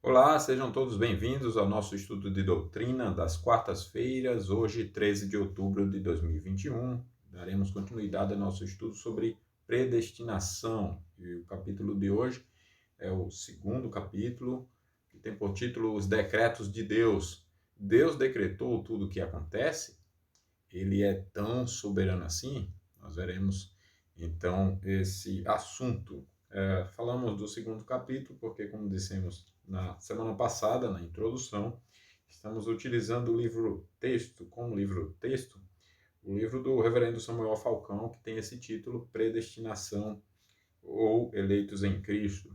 Olá, sejam todos bem-vindos ao nosso estudo de doutrina das quartas-feiras, hoje, 13 de outubro de 2021. Daremos continuidade ao nosso estudo sobre predestinação. E o capítulo de hoje é o segundo capítulo, que tem por título Os Decretos de Deus. Deus decretou tudo o que acontece? Ele é tão soberano assim? Nós veremos então esse assunto. Falamos do segundo capítulo porque, como dissemos na semana passada, na introdução, estamos utilizando o livro-texto, como livro-texto, o livro do reverendo Samuel Falcão, que tem esse título, Predestinação ou Eleitos em Cristo.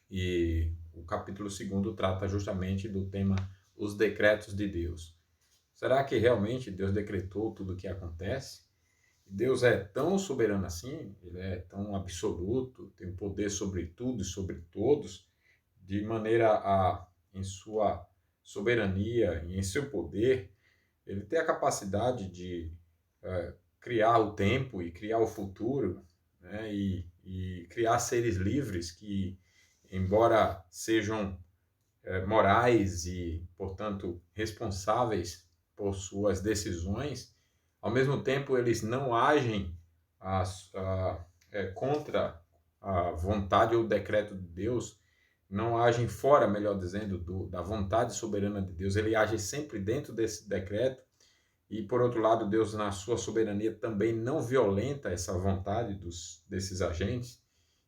E o capítulo segundo trata justamente do tema Os Decretos de Deus. Será que realmente Deus decretou tudo o que acontece? Deus é tão soberano assim, ele é tão absoluto, tem poder sobre tudo e sobre todos, de maneira a, em sua soberania e em seu poder, ele tem a capacidade de criar o tempo e criar o futuro, né, e criar seres livres que, embora sejam morais e, portanto, responsáveis por suas decisões, ao mesmo tempo eles não agem contra a vontade ou o decreto de Deus, não agem fora, melhor dizendo, da vontade soberana de Deus. Ele age sempre dentro desse decreto e, por outro lado, Deus, na sua soberania, também não violenta essa vontade desses agentes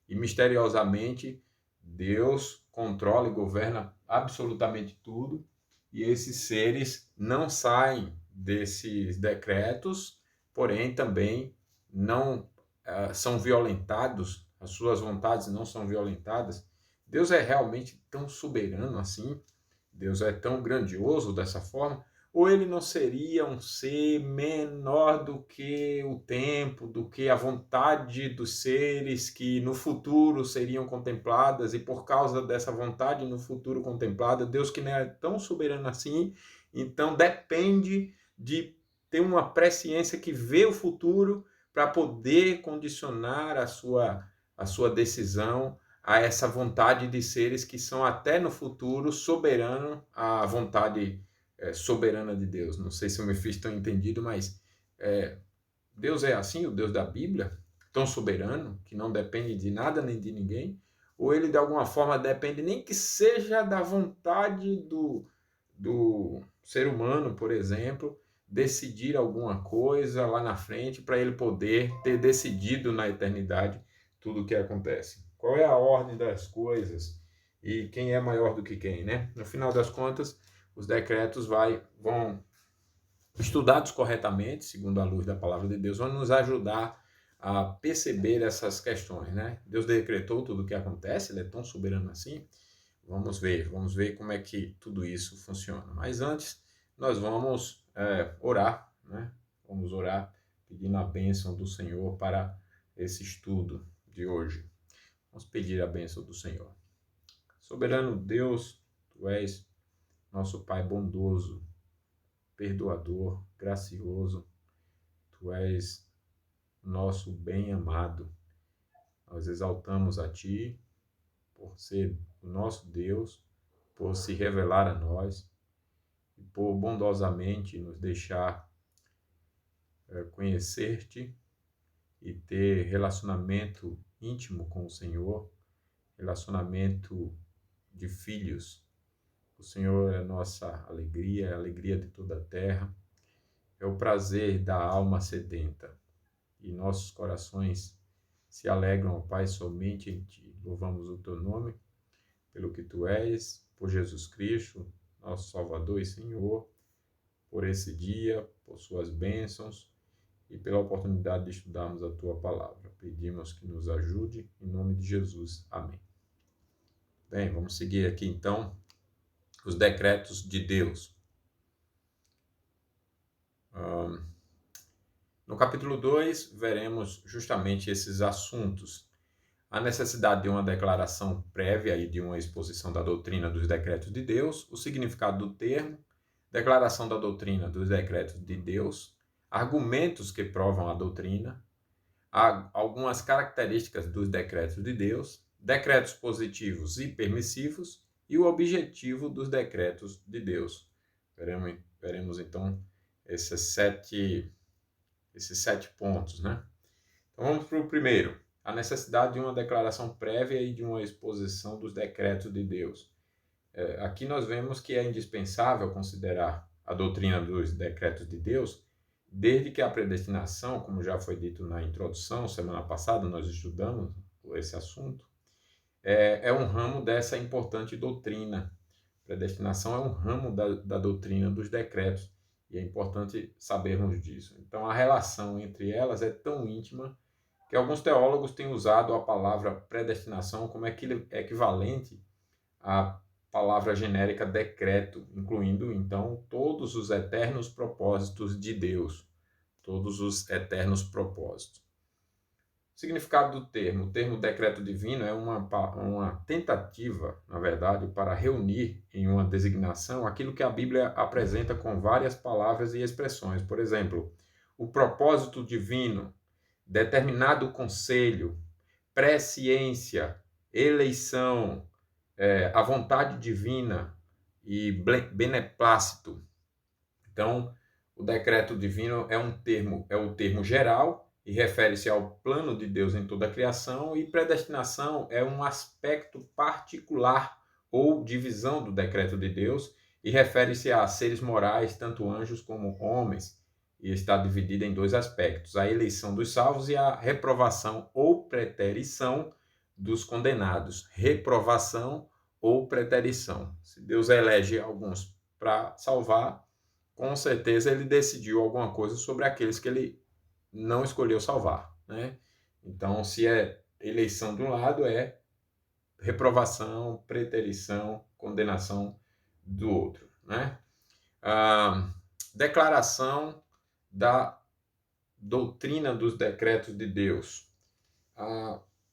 e, misteriosamente, Deus controla e governa absolutamente tudo e esses seres não saem desses decretos, porém também não são violentados, as suas vontades não são violentadas. Deus é realmente tão soberano assim? Deus é tão grandioso dessa forma? Ou ele não seria um ser menor do que o tempo, do que a vontade dos seres que no futuro seriam contempladas, e por causa dessa vontade no futuro contemplada, Deus, que não é tão soberano assim, então depende de ter uma presciência que vê o futuro para poder condicionar a sua decisão a essa vontade de seres que são até no futuro soberano à vontade soberana de Deus. Não sei se eu me fiz tão entendido, mas Deus é assim, o Deus da Bíblia, tão soberano, que não depende de nada nem de ninguém, ou ele de alguma forma depende, nem que seja da vontade do ser humano, por exemplo, decidir alguma coisa lá na frente para ele poder ter decidido na eternidade tudo o que acontece. Qual é a ordem das coisas e quem é maior do que quem, né? No final das contas, os decretos vão estudados corretamente, segundo a luz da palavra de Deus, vão nos ajudar a perceber essas questões, né? Deus decretou tudo o que acontece, ele é tão soberano assim. Vamos ver como é que tudo isso funciona. Mas antes, nós vamos orar, né? Vamos orar pedindo a bênção do Senhor para esse estudo de hoje. Vamos pedir a bênção do Senhor. Soberano Deus, Tu és nosso Pai bondoso, perdoador, gracioso. Tu és nosso bem-amado. Nós exaltamos a Ti por ser o nosso Deus, por se revelar a nós e por bondosamente nos deixar conhecer-te e ter relacionamento íntimo com o Senhor, relacionamento de filhos. O Senhor é a nossa alegria, é a alegria de toda a terra, é o prazer da alma sedenta. E nossos corações se alegram, ó Pai, somente em Ti. Louvamos o Teu nome, pelo que Tu és, por Jesus Cristo, nosso Salvador e Senhor, por esse dia, por Suas bênçãos e pela oportunidade de estudarmos a Tua Palavra. Pedimos que nos ajude, em nome de Jesus. Amém. Bem, vamos seguir aqui então os decretos de Deus. No capítulo 2, veremos justamente esses assuntos. A necessidade de uma declaração prévia e de uma exposição da doutrina dos decretos de Deus, o significado do termo, declaração da doutrina dos decretos de Deus, argumentos que provam a doutrina, algumas características dos decretos de Deus, decretos positivos e permissivos e o objetivo dos decretos de Deus. Veremos então esses sete pontos, né? Então vamos para o primeiro, a necessidade de uma declaração prévia e de uma exposição dos decretos de Deus. Aqui nós vemos que é indispensável considerar a doutrina dos decretos de Deus, desde que a predestinação, como já foi dito na introdução, semana passada nós estudamos esse assunto, é um ramo dessa importante doutrina. Predestinação é um ramo da doutrina dos decretos, e é importante sabermos disso. Então a relação entre elas é tão íntima que alguns teólogos têm usado a palavra predestinação como equivalente à palavra genérica decreto, incluindo então todos os eternos propósitos de Deus, todos os eternos propósitos. O significado do termo, o termo decreto divino é uma tentativa, na verdade, para reunir em uma designação aquilo que a Bíblia apresenta com várias palavras e expressões. Por exemplo, o propósito divino, determinado conselho, presciência, eleição, a vontade divina e beneplácito. Então, o decreto divino é o termo geral e refere-se ao plano de Deus em toda a criação, e predestinação é um aspecto particular ou divisão do decreto de Deus e refere-se a seres morais, tanto anjos como homens, e está dividida em dois aspectos: a eleição dos salvos e a reprovação ou preterição dos condenados. Reprovação ou preterição. Se Deus elege alguns para salvar, com certeza ele decidiu alguma coisa sobre aqueles que ele não escolheu salvar, né? Então, se é eleição de um lado, é reprovação, preterição, condenação do outro, né? Declaração da doutrina dos decretos de Deus.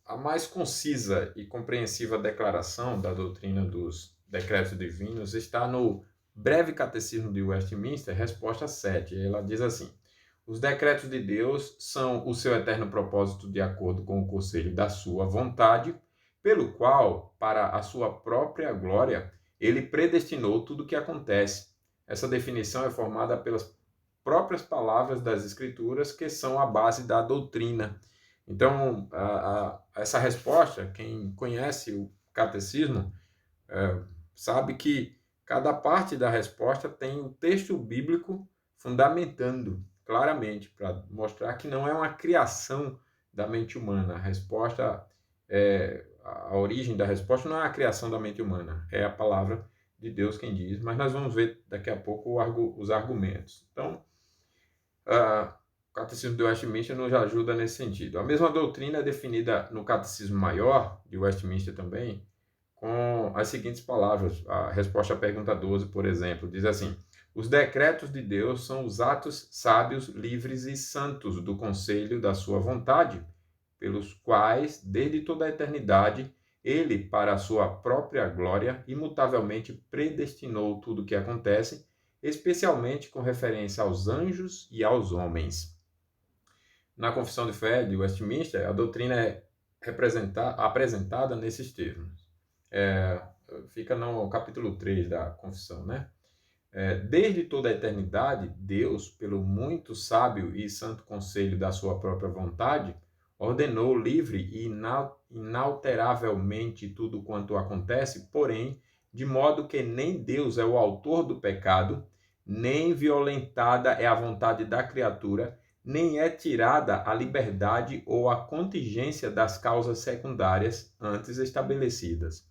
A mais concisa e compreensiva declaração da doutrina dos decretos divinos está no Breve Catecismo de Westminster, resposta 7. Ela diz assim: os decretos de Deus são o seu eterno propósito de acordo com o conselho da sua vontade, pelo qual, para a sua própria glória, ele predestinou tudo o que acontece. Essa definição é formada pelas próprias palavras das Escrituras, que são a base da doutrina. Então, essa resposta, quem conhece o catecismo, sabe que cada parte da resposta tem o texto bíblico fundamentando claramente, para mostrar que não é uma criação da mente humana. A origem da resposta não é a criação da mente humana, é a palavra de Deus quem diz, mas nós vamos ver daqui a pouco os argumentos. Então, o Catecismo de Westminster nos ajuda nesse sentido. A mesma doutrina é definida no Catecismo Maior, de Westminster também, com as seguintes palavras. A resposta à pergunta 12, por exemplo, diz assim: os decretos de Deus são os atos sábios, livres e santos do conselho da sua vontade, pelos quais, desde toda a eternidade, ele, para a sua própria glória, imutavelmente predestinou tudo o que acontece, especialmente com referência aos anjos e aos homens. Na Confissão de Fé de Westminster, a doutrina é apresentada nesses termos. Fica no capítulo 3 da Confissão, né? Desde toda a eternidade, Deus, pelo muito sábio e santo conselho da sua própria vontade, ordenou livre e inalteravelmente tudo quanto acontece, porém, de modo que nem Deus é o autor do pecado, nem violentada é a vontade da criatura, nem é tirada a liberdade ou a contingência das causas secundárias antes estabelecidas.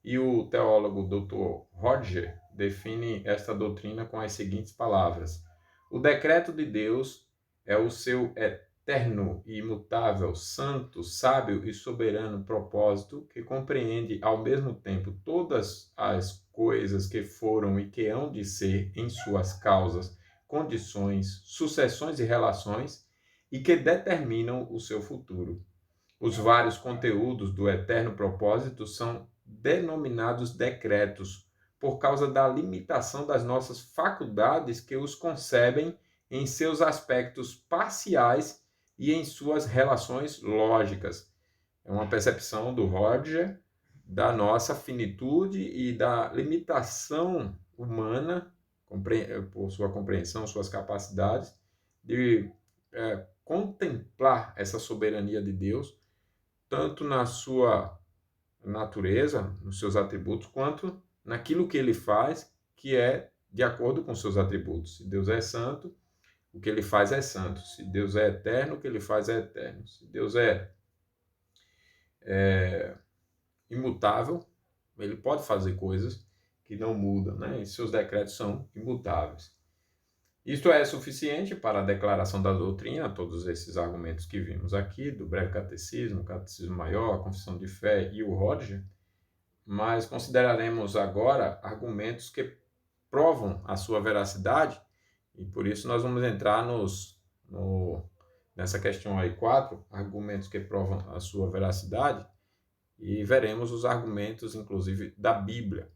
E o teólogo Dr. Roger define esta doutrina com as seguintes palavras: o decreto de Deus é o seu eterno e imutável, santo, sábio e soberano propósito, que compreende ao mesmo tempo todas as coisas que foram e que hão de ser em suas causas, condições, sucessões e relações, e que determinam o seu futuro. Os vários conteúdos do eterno propósito são denominados decretos, por causa da limitação das nossas faculdades que os concebem em seus aspectos parciais e em suas relações lógicas. É uma percepção do Roger da nossa finitude e da limitação humana, por sua compreensão, suas capacidades, de contemplar essa soberania de Deus, tanto na sua natureza, nos seus atributos, quanto naquilo que ele faz, que é de acordo com seus atributos. Se Deus é santo, o que ele faz é santo. Se Deus é eterno, o que ele faz é eterno. Se Deus é imutável, ele pode fazer coisas que não mudam, né? E seus decretos são imutáveis. Isto é suficiente para a declaração da doutrina, todos esses argumentos que vimos aqui, do breve catecismo, o catecismo maior, a confissão de fé e o Roger, mas consideraremos agora argumentos que provam a sua veracidade, e por isso nós vamos entrar nessa questão aí, 4 argumentos que provam a sua veracidade, e veremos os argumentos, inclusive, da Bíblia.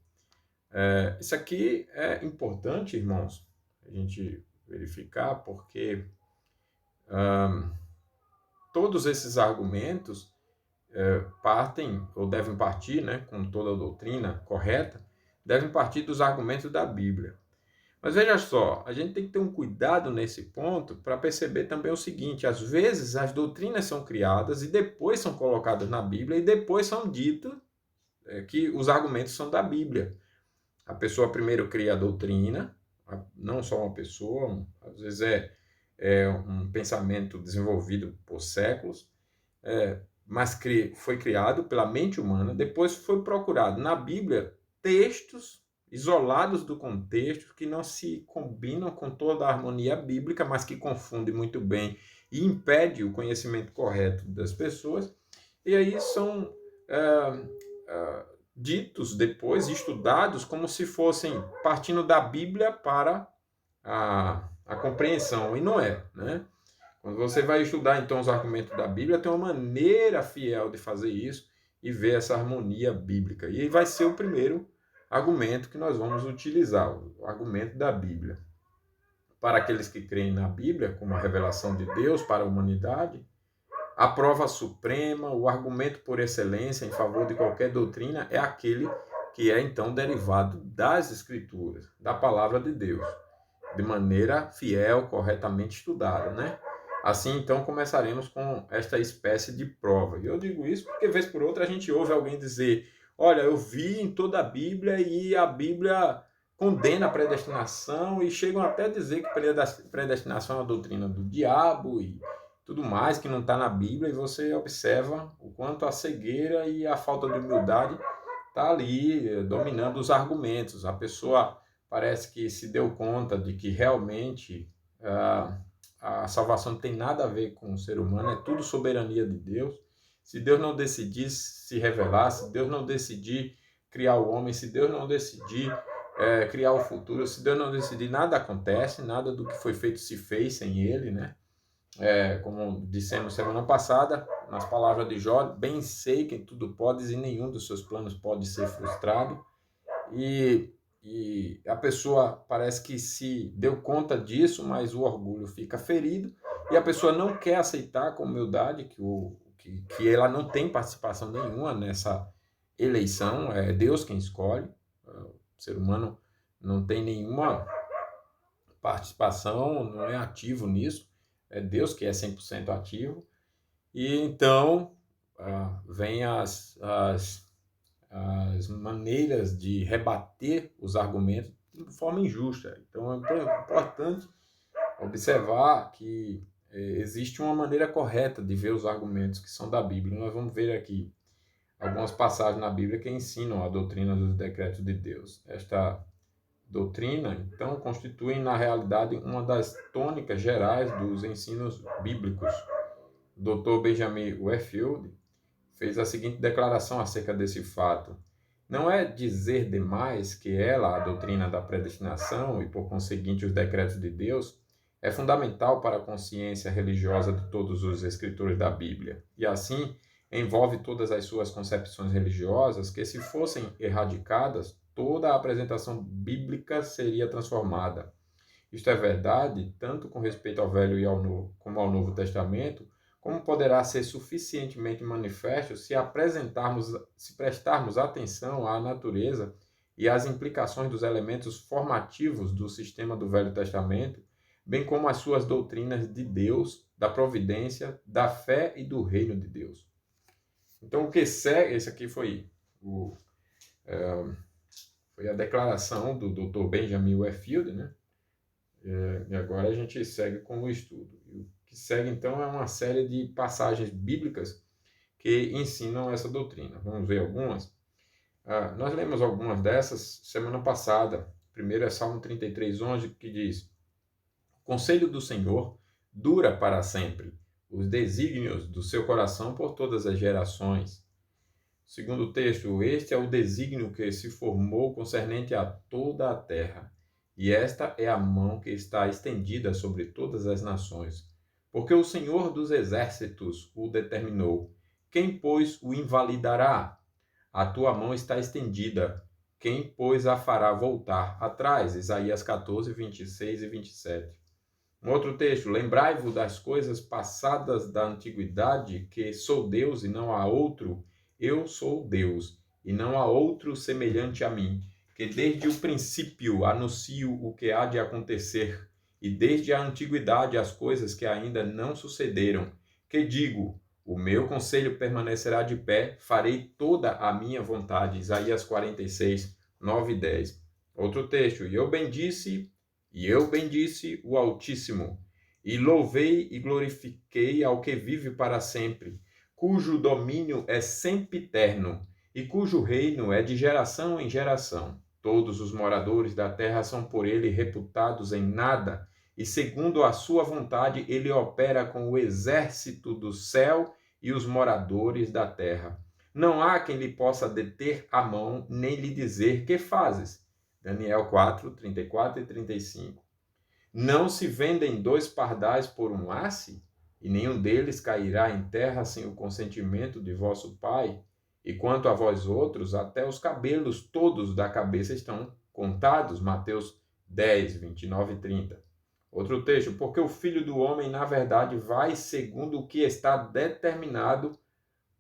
Isso aqui é importante, irmãos, a gente verificar, porque todos esses argumentos partem, ou devem partir, né, com toda a doutrina correta, devem partir dos argumentos da Bíblia. Mas veja só, a gente tem que ter um cuidado nesse ponto para perceber também o seguinte: às vezes as doutrinas são criadas e depois são colocadas na Bíblia e depois são dito que os argumentos são da Bíblia. A pessoa primeiro cria a doutrina, não só uma pessoa, às vezes é um pensamento desenvolvido por séculos, mas foi criado pela mente humana, depois foi procurado na Bíblia textos isolados do contexto, que não se combinam com toda a harmonia bíblica, mas que confundem muito bem e impede o conhecimento correto das pessoas, e aí são ditos depois, estudados, como se fossem partindo da Bíblia para a compreensão, e não é, né? Quando você vai estudar, então, os argumentos da Bíblia, tem uma maneira fiel de fazer isso e ver essa harmonia bíblica. E vai ser o primeiro argumento que nós vamos utilizar, o argumento da Bíblia. Para aqueles que creem na Bíblia, como a revelação de Deus para a humanidade, a prova suprema, o argumento por excelência em favor de qualquer doutrina é aquele que é, então, derivado das Escrituras, da palavra de Deus, de maneira fiel, corretamente estudada, né? Assim, então, começaremos com esta espécie de prova. E eu digo isso porque, vez por outra, a gente ouve alguém dizer: olha, eu vi em toda a Bíblia e a Bíblia condena a predestinação, e chegam até a dizer que predestinação é uma doutrina do diabo e tudo mais, que não está na Bíblia, e você observa o quanto a cegueira e a falta de humildade está ali dominando os argumentos. A pessoa parece que se deu conta de que realmente a salvação não tem nada a ver com o ser humano, é tudo soberania de Deus. Se Deus não decidir se revelar, se Deus não decidir criar o homem, se Deus não decidir criar o futuro, se Deus não decidir, nada acontece, nada do que foi feito se fez sem ele, né? Como dissemos semana passada, nas palavras de Jó: bem sei que tudo podes e nenhum dos seus planos pode ser frustrado. E a pessoa parece que se deu conta disso, mas o orgulho fica ferido e a pessoa não quer aceitar com humildade que ela não tem participação nenhuma nessa eleição, é Deus quem escolhe, o ser humano não tem nenhuma participação, não é ativo nisso, é Deus que é 100% ativo. E então vem as maneiras de rebater os argumentos de forma injusta. Então é importante observar que existe uma maneira correta de ver os argumentos que são da Bíblia. Nós vamos ver aqui algumas passagens na Bíblia que ensinam a doutrina dos decretos de Deus. Esta doutrina, então, constitui, na realidade, uma das tônicas gerais dos ensinos bíblicos. O Dr. Benjamin Warfield fez a seguinte declaração acerca desse fato: não é dizer demais que ela, a doutrina da predestinação e, por conseguinte, os decretos de Deus, é fundamental para a consciência religiosa de todos os escritores da Bíblia, e assim envolve todas as suas concepções religiosas, que, se fossem erradicadas, toda a apresentação bíblica seria transformada. Isto é verdade tanto com respeito ao Velho e ao Novo, como ao Novo Testamento, como poderá ser suficientemente manifesto se prestarmos atenção à natureza e às implicações dos elementos formativos do sistema do Velho Testamento, bem como as suas doutrinas de Deus, da providência, da fé e do reino de Deus. Então, o que segue, esse aqui foi a declaração do Dr. Benjamin Warfield, né? E agora a gente segue com o estudo. E o que segue, então, é uma série de passagens bíblicas que ensinam essa doutrina. Vamos ver algumas? Nós lemos algumas dessas semana passada. Primeiro é Salmo 33:11, que diz: o conselho do Senhor dura para sempre, os desígnios do seu coração por todas as gerações. Segundo o texto, este é o desígnio que se formou concernente a toda a terra, e esta é a mão que está estendida sobre todas as nações. Porque o Senhor dos exércitos o determinou. Quem, pois, o invalidará? A tua mão está estendida. Quem, pois, a fará voltar atrás? Isaías 14, 26 e 27. Um outro texto: lembrai-vos das coisas passadas da antiguidade, que sou Deus e não há outro. Eu sou Deus e não há outro semelhante a mim, que desde o princípio anuncio o que há de acontecer, e desde a antiguidade as coisas que ainda não sucederam, que digo: o meu conselho permanecerá de pé, farei toda a minha vontade. Isaías 46, 9 e 10. Outro texto: e eu bendisse o Altíssimo, e louvei e glorifiquei ao que vive para sempre, cujo domínio é sempiterno, e cujo reino é de geração em geração. Todos os moradores da terra são por ele reputados em nada, e segundo a sua vontade ele opera com o exército do céu e os moradores da terra. Não há quem lhe possa deter a mão, nem lhe dizer: que fazes? Daniel 4, 34 e 35. Não se vendem 2 pardais por um asse? E nenhum deles cairá em terra sem o consentimento de vosso Pai? E quanto a vós outros, até os cabelos todos da cabeça estão contados. Mateus 10, 29 e 30. Outro texto: porque o Filho do Homem, na verdade, vai segundo o que está determinado,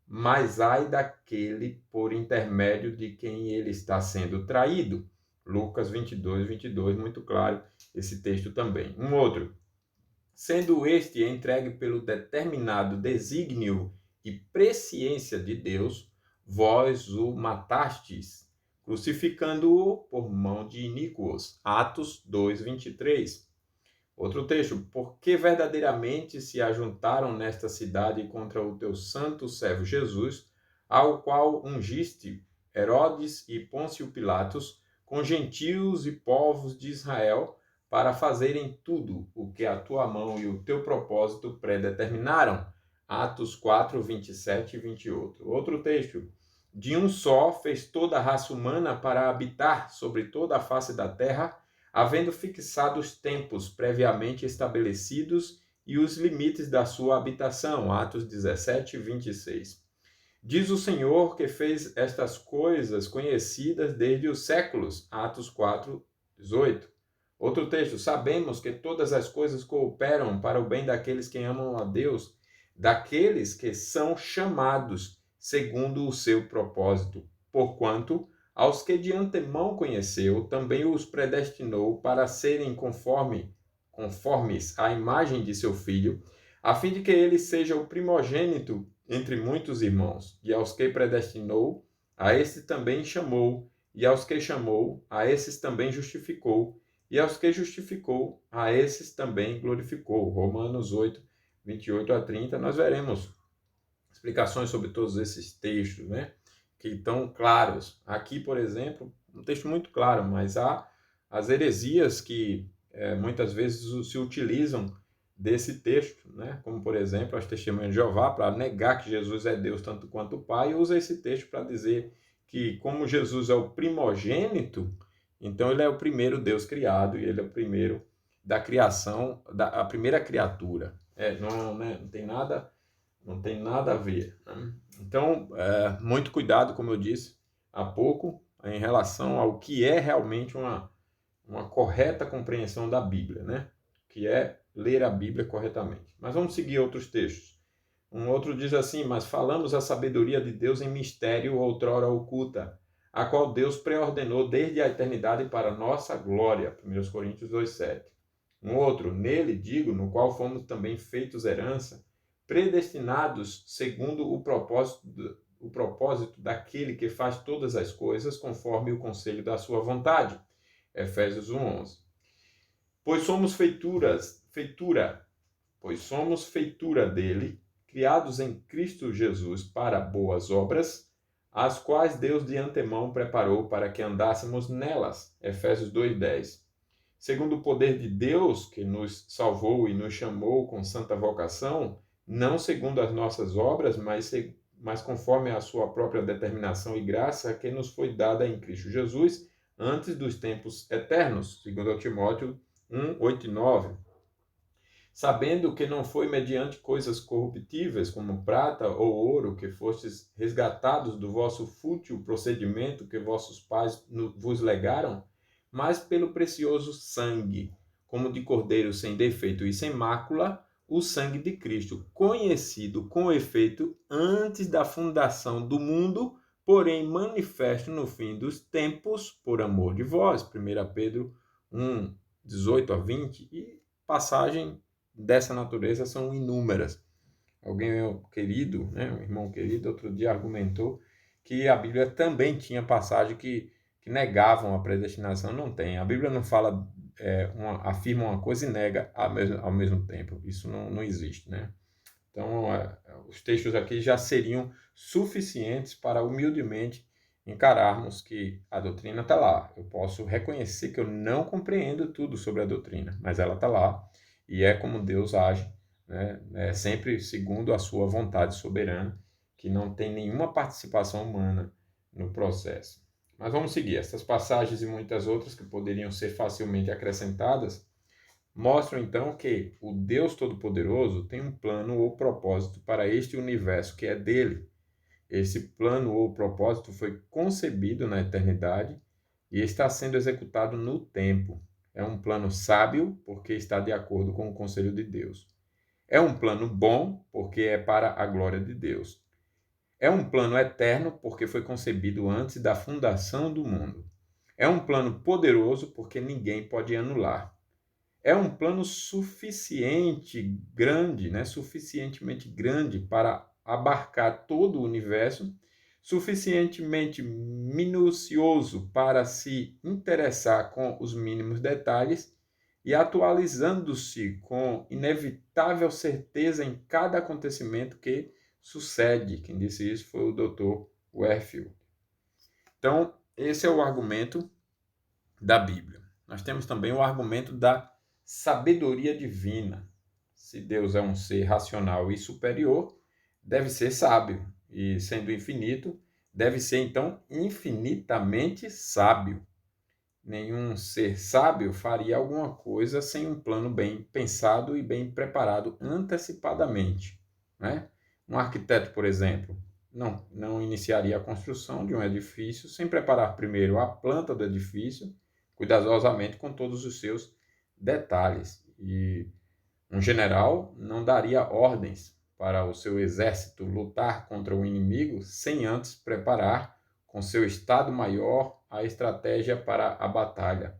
mas ai daquele por intermédio de quem ele está sendo traído. Lucas 22, 22, muito claro esse texto também. Um outro: sendo este entregue pelo determinado desígnio e presciência de Deus, vós o matastes, crucificando-o por mão de iníquos. Atos 2, 23. Outro texto: porque verdadeiramente se ajuntaram nesta cidade contra o teu santo servo Jesus, ao qual ungiste Herodes e Pôncio Pilatos, com gentios e povos de Israel, para fazerem tudo o que a tua mão e o teu propósito predeterminaram. Atos 4, 27 e 28. Outro texto: de um só fez toda a raça humana para habitar sobre toda a face da terra, havendo fixado os tempos previamente estabelecidos e os limites da sua habitação. Atos 17, 26. Diz o Senhor que fez estas coisas conhecidas desde os séculos. Atos 4, 18. Outro texto: sabemos que todas as coisas cooperam para o bem daqueles que amam a Deus, daqueles que são chamados segundo o seu propósito, porquanto aos que de antemão conheceu, também os predestinou para serem conformes à imagem de seu Filho, a fim de que ele seja o primogênito entre muitos irmãos. E aos que predestinou, a estes também chamou, e aos que chamou, a esses também justificou, e aos que justificou, a esses também glorificou. Romanos 8, 28 a 30, nós veremos explicações sobre todos esses textos, né? Que estão claros. Aqui, por exemplo, um texto muito claro, mas há as heresias que muitas vezes se utilizam desse texto, né? Como, por exemplo, as testemunhas de Jeová, para negar que Jesus é Deus tanto quanto o Pai, e usa esse texto para dizer que, como Jesus é o primogênito, então ele é o primeiro Deus criado, e ele é o primeiro da criação, a primeira criatura. Não tem nada a ver, né? Então, muito cuidado, como eu disse há pouco, em relação ao que é realmente uma correta compreensão da Bíblia, né? Que é ler a Bíblia corretamente. Mas vamos seguir outros textos. Um outro diz assim: mas falamos a sabedoria de Deus em mistério outrora oculta, a qual Deus preordenou desde a eternidade para nossa glória. 1 Coríntios 2,7. Um outro: nele, digo, no qual fomos também feitos herança, predestinados segundo o propósito daquele que faz todas as coisas conforme o conselho da sua vontade. Efésios 1:11. Pois somos feitura dele, criados em Cristo Jesus para boas obras, as quais Deus de antemão preparou para que andássemos nelas. Efésios 2:10. Segundo o poder de Deus, que nos salvou e nos chamou com santa vocação, não segundo as nossas obras, mas conforme a sua própria determinação e graça que nos foi dada em Cristo Jesus, antes dos tempos eternos. Segundo Timóteo 1:8 e 9. Sabendo que não foi mediante coisas corruptíveis, como prata ou ouro, que fostes resgatados do vosso fútil procedimento que vossos pais vos legaram, mas pelo precioso sangue, como de cordeiro sem defeito e sem mácula, o sangue de Cristo, conhecido com efeito antes da fundação do mundo, porém manifesto no fim dos tempos, por amor de vós. 1 Pedro 1:18 a 20, e passagem dessa natureza são inúmeras. Alguém querido, um irmão querido, outro dia argumentou que a Bíblia também tinha passagem que negavam a predestinação. Não tem. A Bíblia não fala, afirma uma coisa e nega ao mesmo tempo. Isso não existe, né? Então, os textos aqui já seriam suficientes para humildemente encararmos que a doutrina está lá. Eu posso reconhecer que eu não compreendo tudo sobre a doutrina, mas ela está lá e é como Deus age, né? É sempre segundo a sua vontade soberana, que não tem nenhuma participação humana no processo. Mas vamos seguir. Essas passagens e muitas outras que poderiam ser facilmente acrescentadas mostram então que o Deus Todo-Poderoso tem um plano ou propósito para este universo que é dele. Esse plano ou propósito foi concebido na eternidade e está sendo executado no tempo. É um plano sábio, porque está de acordo com o conselho de Deus. É um plano bom, porque é para a glória de Deus. É um plano eterno, porque foi concebido antes da fundação do mundo. É um plano poderoso, porque ninguém pode anular. É um plano suficientemente grande para abarcar todo o universo, suficientemente minucioso para se interessar com os mínimos detalhes e atualizando-se com inevitável certeza em cada acontecimento que sucede. Quem disse isso foi o Dr. Warfield. Então, esse é o argumento da Bíblia. Nós temos também o argumento da sabedoria divina. Se Deus é um ser racional e superior, deve ser sábio. E sendo infinito, deve ser então infinitamente sábio. Nenhum ser sábio faria alguma coisa sem um plano bem pensado e bem preparado antecipadamente, né? Um arquiteto, por exemplo, não iniciaria a construção de um edifício sem preparar primeiro a planta do edifício, cuidadosamente com todos os seus detalhes. E um general não daria ordens para o seu exército lutar contra o inimigo sem antes preparar com seu Estado-Maior a estratégia para a batalha.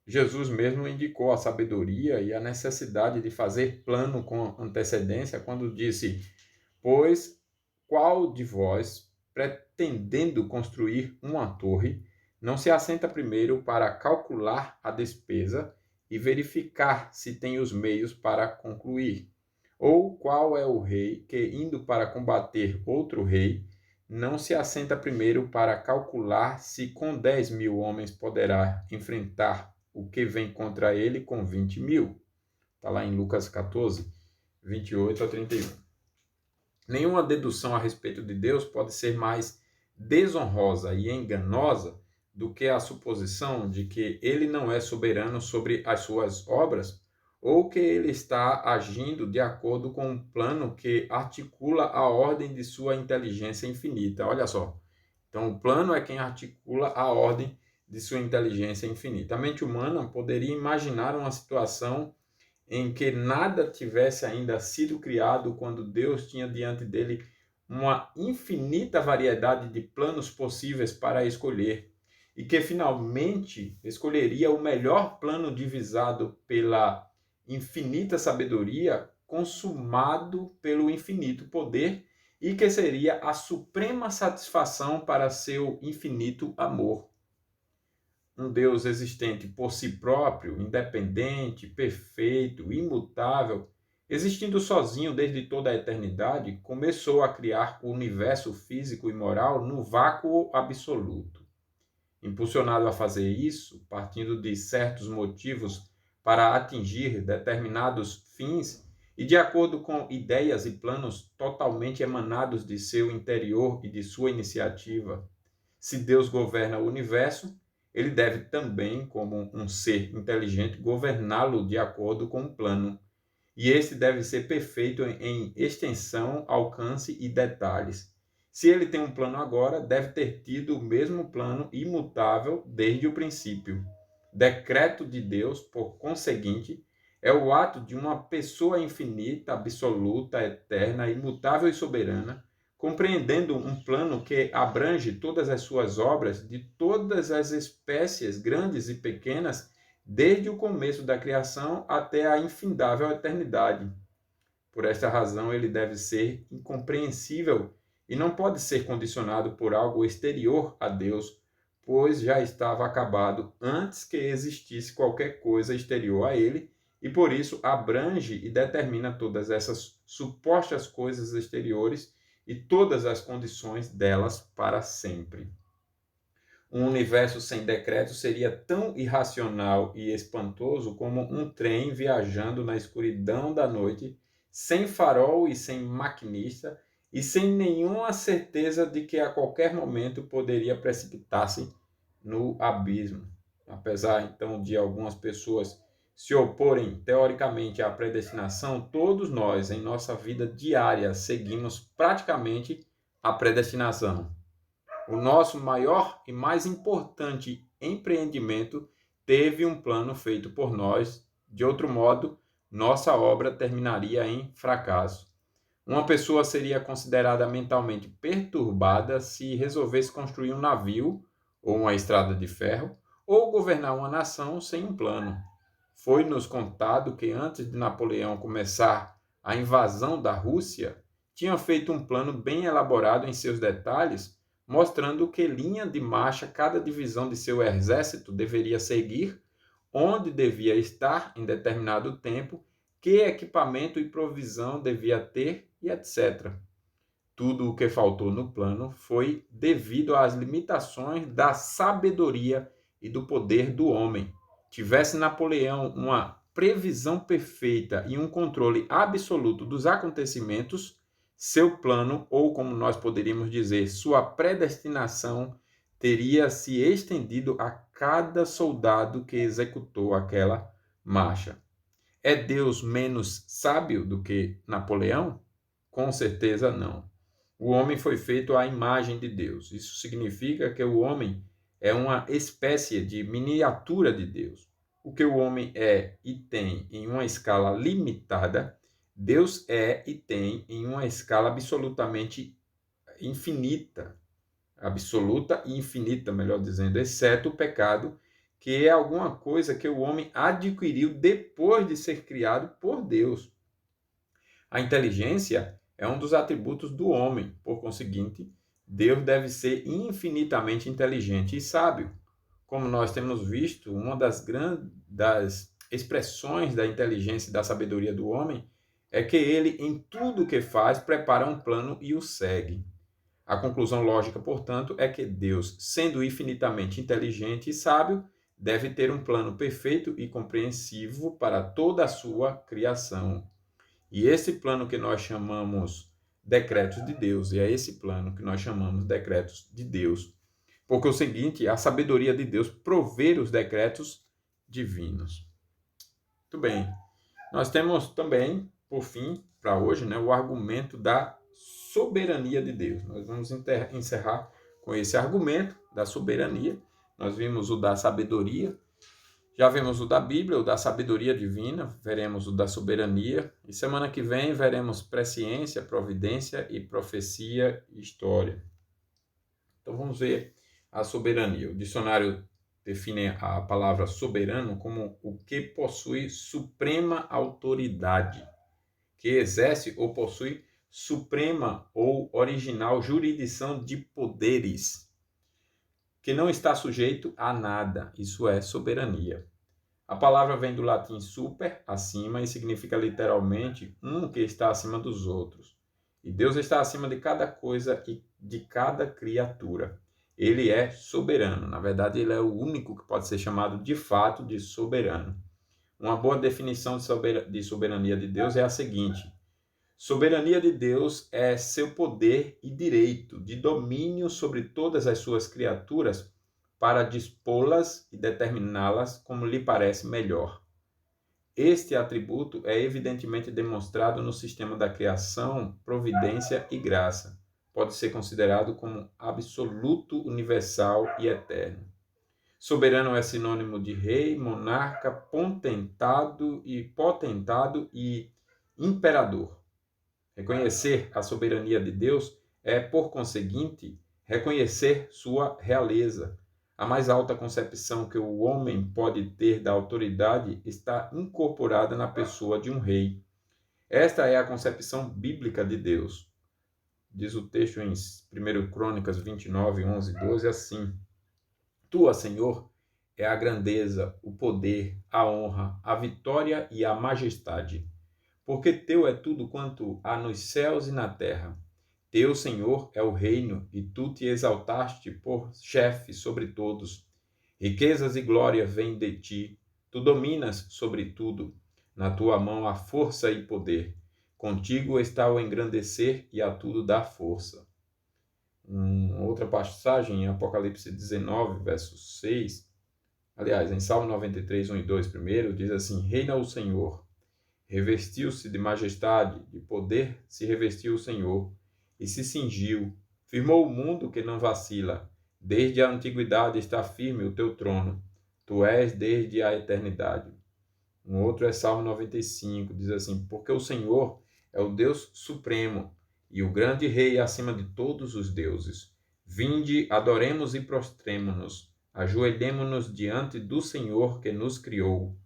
Jesus mesmo indicou a sabedoria e a necessidade de fazer plano com antecedência quando disse: pois qual de vós, pretendendo construir uma torre, não se assenta primeiro para calcular a despesa e verificar se tem os meios para concluir? Ou qual é o rei que, indo para combater outro rei, não se assenta primeiro para calcular se com 10.000 homens poderá enfrentar o que vem contra ele com 20.000? Está lá em Lucas 14, 28 a 31. Nenhuma dedução a respeito de Deus pode ser mais desonrosa e enganosa do que a suposição de que ele não é soberano sobre as suas obras, ou que ele está agindo de acordo com um plano que articula a ordem de sua inteligência infinita. Olha só. Então, o plano é quem articula a ordem de sua inteligência infinita. A mente humana poderia imaginar uma situação em que nada tivesse ainda sido criado, quando Deus tinha diante dele uma infinita variedade de planos possíveis para escolher, e que finalmente escolheria o melhor plano divisado pela infinita sabedoria, consumado pelo infinito poder, e que seria a suprema satisfação para seu infinito amor. Um Deus existente por si próprio, independente, perfeito, imutável, existindo sozinho desde toda a eternidade, começou a criar o universo físico e moral no vácuo absoluto. Impulsionado a fazer isso, partindo de certos motivos para atingir determinados fins e de acordo com ideias e planos totalmente emanados de seu interior e de sua iniciativa. Se Deus governa o universo, ele deve também, como um ser inteligente, governá-lo de acordo com um plano. E esse deve ser perfeito em extensão, alcance e detalhes. Se ele tem um plano agora, deve ter tido o mesmo plano imutável desde o princípio. Decreto de Deus, por conseguinte, é o ato de uma pessoa infinita, absoluta, eterna, imutável e soberana, compreendendo um plano que abrange todas as suas obras, de todas as espécies, grandes e pequenas, desde o começo da criação até a infindável eternidade. Por esta razão, ele deve ser incompreensível e não pode ser condicionado por algo exterior a Deus, pois já estava acabado antes que existisse qualquer coisa exterior a ele, e por isso abrange e determina todas essas supostas coisas exteriores e todas as condições delas para sempre. Um universo sem decreto seria tão irracional e espantoso como um trem viajando na escuridão da noite, sem farol e sem maquinista, e sem nenhuma certeza de que a qualquer momento poderia precipitar-se no abismo. Apesar, então, de algumas pessoas se oporem teoricamente à predestinação, todos nós, em nossa vida diária, seguimos praticamente a predestinação. O nosso maior e mais importante empreendimento teve um plano feito por nós, de outro modo, nossa obra terminaria em fracasso. Uma pessoa seria considerada mentalmente perturbada se resolvesse construir um navio ou uma estrada de ferro, ou governar uma nação sem um plano. Foi-nos contado que antes de Napoleão começar a invasão da Rússia, tinha feito um plano bem elaborado em seus detalhes, mostrando que linha de marcha cada divisão de seu exército deveria seguir, onde devia estar em determinado tempo, que equipamento e provisão devia ter e etc. Tudo o que faltou no plano foi devido às limitações da sabedoria e do poder do homem. Tivesse Napoleão uma previsão perfeita e um controle absoluto dos acontecimentos, seu plano, ou como nós poderíamos dizer, sua predestinação, teria se estendido a cada soldado que executou aquela marcha. É Deus menos sábio do que Napoleão? Com certeza não. O homem foi feito à imagem de Deus. Isso significa que o homem é uma espécie de miniatura de Deus. O que o homem é e tem em uma escala limitada, Deus é e tem em uma escala absolutamente infinita. Absoluta e infinita, melhor dizendo, exceto o pecado, que é alguma coisa que o homem adquiriu depois de ser criado por Deus. A inteligência é um dos atributos do homem, por conseguinte, Deus deve ser infinitamente inteligente e sábio. Como nós temos visto, uma das grandes expressões da inteligência e da sabedoria do homem é que ele, em tudo o que faz, prepara um plano e o segue. A conclusão lógica, portanto, é que Deus, sendo infinitamente inteligente e sábio, deve ter um plano perfeito e compreensivo para toda a sua criação. E esse plano que nós chamamos decretos de Deus, e é esse plano que nós chamamos decretos de Deus. Porque é o seguinte, a sabedoria de Deus provê os decretos divinos. Muito bem. Nós temos também, por fim, para hoje, o argumento da soberania de Deus. Nós vamos encerrar com esse argumento da soberania. Nós vimos o da sabedoria. Já vimos o da Bíblia, o da sabedoria divina, veremos o da soberania, e semana que vem veremos presciência, providência e profecia e história. Então vamos ver a soberania. O dicionário define a palavra soberano como o que possui suprema autoridade, que exerce ou possui suprema ou original jurisdição de poderes, que não está sujeito a nada. Isso é soberania. A palavra vem do latim super, acima, e significa literalmente um que está acima dos outros. E Deus está acima de cada coisa e de cada criatura. Ele é soberano. Na verdade, ele é o único que pode ser chamado de fato de soberano. Uma boa definição de soberania de Deus é a seguinte: soberania de Deus é seu poder e direito de domínio sobre todas as suas criaturas para dispô-las e determiná-las como lhe parece melhor. Este atributo é evidentemente demonstrado no sistema da criação, providência e graça. Pode ser considerado como absoluto, universal e eterno. Soberano é sinônimo de rei, monarca, potentado e imperador. Reconhecer a soberania de Deus é, por conseguinte, reconhecer sua realeza. A mais alta concepção que o homem pode ter da autoridade está incorporada na pessoa de um rei. Esta é a concepção bíblica de Deus. Diz o texto em 1 Crônicas 29, 11 e 12 assim: Tua, Senhor, é a grandeza, o poder, a honra, a vitória e a majestade. Porque teu é tudo quanto há nos céus e na terra. Teu, Senhor, é o reino, e tu te exaltaste por chefe sobre todos. Riquezas e glória vêm de ti. Tu dominas sobre tudo. Na tua mão há força e poder. Contigo está o engrandecer e a tudo dá força. Outra passagem em Apocalipse 19, verso 6. Aliás, em Salmo 93, 1 e 2 primeiro, diz assim: Reina o Senhor. Revestiu-se de majestade, de poder se revestiu o Senhor, e se cingiu, firmou o mundo que não vacila. Desde a antiguidade está firme o teu trono, tu és desde a eternidade. Um outro é Salmo 95, diz assim: Porque o Senhor é o Deus supremo, e o grande rei acima de todos os deuses. Vinde, adoremos e prostremo-nos, ajoelhemo-nos diante do Senhor que nos criou.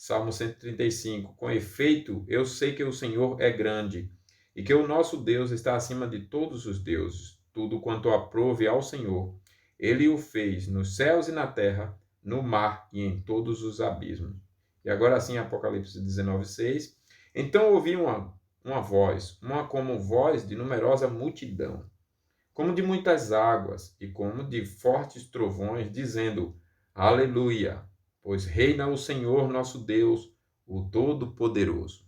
Salmo 135. Com efeito, eu sei que o Senhor é grande e que o nosso Deus está acima de todos os deuses. Tudo quanto aprove ao Senhor, ele o fez nos céus e na terra, no mar e em todos os abismos. E agora sim, Apocalipse 19, 6. Então ouvi uma voz, uma como voz de numerosa multidão, como de muitas águas e como de fortes trovões, dizendo: Aleluia! Pois reina o Senhor nosso Deus, o Todo-Poderoso.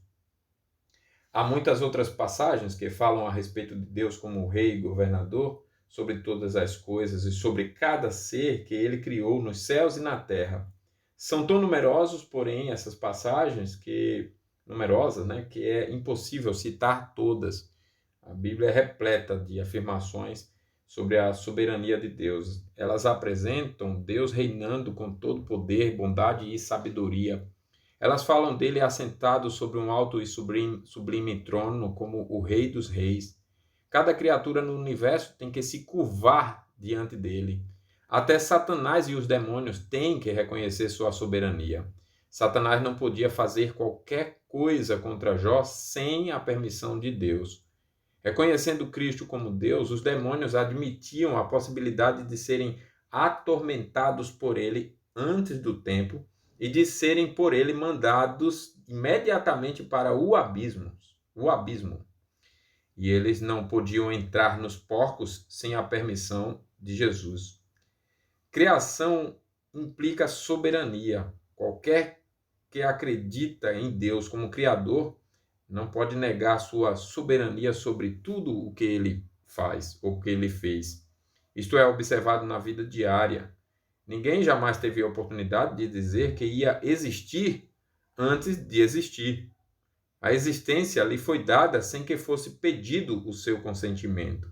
Há muitas outras passagens que falam a respeito de Deus como rei e governador sobre todas as coisas e sobre cada ser que ele criou nos céus e na terra. São tão numerosos, porém, essas passagens numerosas, que é impossível citar todas. A Bíblia é repleta de afirmações sobre a soberania de Deus. Elas apresentam Deus reinando com todo poder, bondade e sabedoria. Elas falam dele assentado sobre um alto e sublime trono como o Rei dos Reis. Cada criatura no universo tem que se curvar diante dele. Até Satanás e os demônios têm que reconhecer sua soberania. Satanás não podia fazer qualquer coisa contra Jó sem a permissão de Deus. Reconhecendo Cristo como Deus, os demônios admitiam a possibilidade de serem atormentados por ele antes do tempo e de serem por ele mandados imediatamente para o abismo. E eles não podiam entrar nos porcos sem a permissão de Jesus. Criação implica soberania. Qualquer que acredita em Deus como Criador não pode negar sua soberania sobre tudo o que ele faz ou que ele fez. Isto é observado na vida diária. Ninguém jamais teve a oportunidade de dizer que ia existir antes de existir. A existência lhe foi dada sem que fosse pedido o seu consentimento.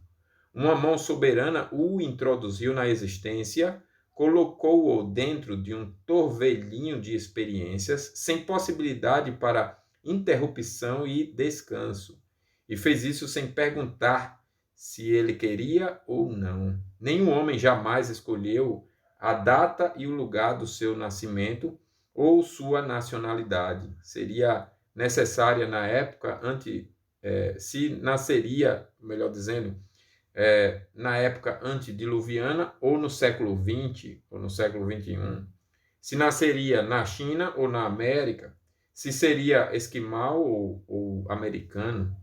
Uma mão soberana o introduziu na existência colocou-o dentro de um torvelinho de experiências sem possibilidade para interrupção e descanso, e fez isso sem perguntar se ele queria ou não. Nenhum homem jamais escolheu a data e o lugar do seu nascimento ou sua nacionalidade. Seria necessária na época se nasceria, melhor dizendo, na época antediluviana ou no século XX ou no século XXI. Se nasceria na China ou na América, se seria esquimal ou americano.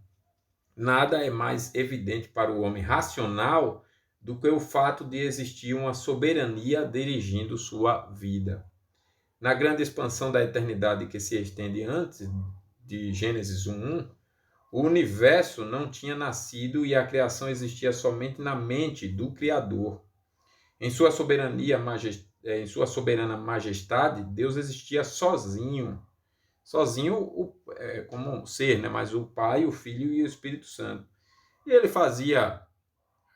Nada é mais evidente para o homem racional do que o fato de existir uma soberania dirigindo sua vida. Na grande expansão da eternidade que se estende antes de Gênesis 1:1, o universo não tinha nascido e a criação existia somente na mente do Criador. Em sua soberana majestade, Deus existia sozinho. Sozinho como um ser, né? Mas o Pai, o Filho e o Espírito Santo. E ele fazia,